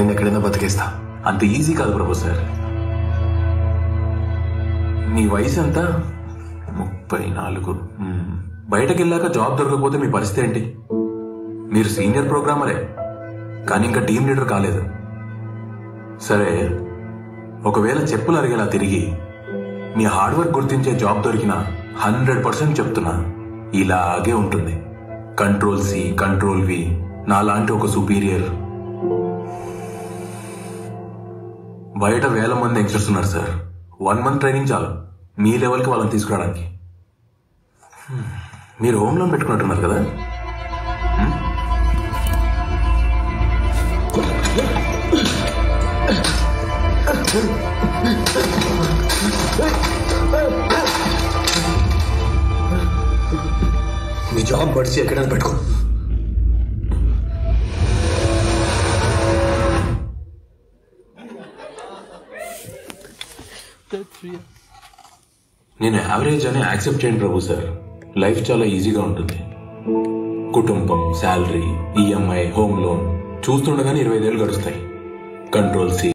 నేను ఎక్కడైనా బతికేస్తా. అంత ఈజీ కాదు ప్రభు సార్. మీ వయసు ఎంత? 34. బయటకు వెళ్ళాక జాబ్ దొరకకపోతే మీ పరిస్థితి ఏంటి? మీరు సీనియర్ ప్రోగ్రామరే, కానీ ఇంకా టీం లీడర్ కాలేదు. సరే, ఒకవేళ చెప్పులు అరిగేలా తిరిగి మీ హార్డ్ వర్క్ గుర్తించే జాబ్ దొరికినా 100% చెప్తున్నా ఇలాగే ఉంటుంది. కంట్రోల్ సి, కంట్రోల్ వి, నాలాంటి ఒక సుపీరియర్. బయట వేల మంది యంగ్స్టర్స్ ఉన్నారు సార్. 1 మంత్ ట్రైనింగ్ చాలు మీ లెవెల్కి వాళ్ళని తీసుకురావడానికి. మీరు హోమ్ లోన్ పెట్టుకున్నట్టున్నారు కదా? మీ జాబ్ పడిచి ఎక్కడైనా పెట్టుకో. నేను యావరేజ్ అని యాక్సెప్ట్ చేయండి ప్రభు సార్. లైఫ్ చాలా ఈజీగా ఉంటుంది. కుటుంబం, శాలరీ, ఈఎంఐ, హోమ్ లోన్ చూస్తుండగానే 25 ఏళ్ళు గడుస్తాయి. Control C,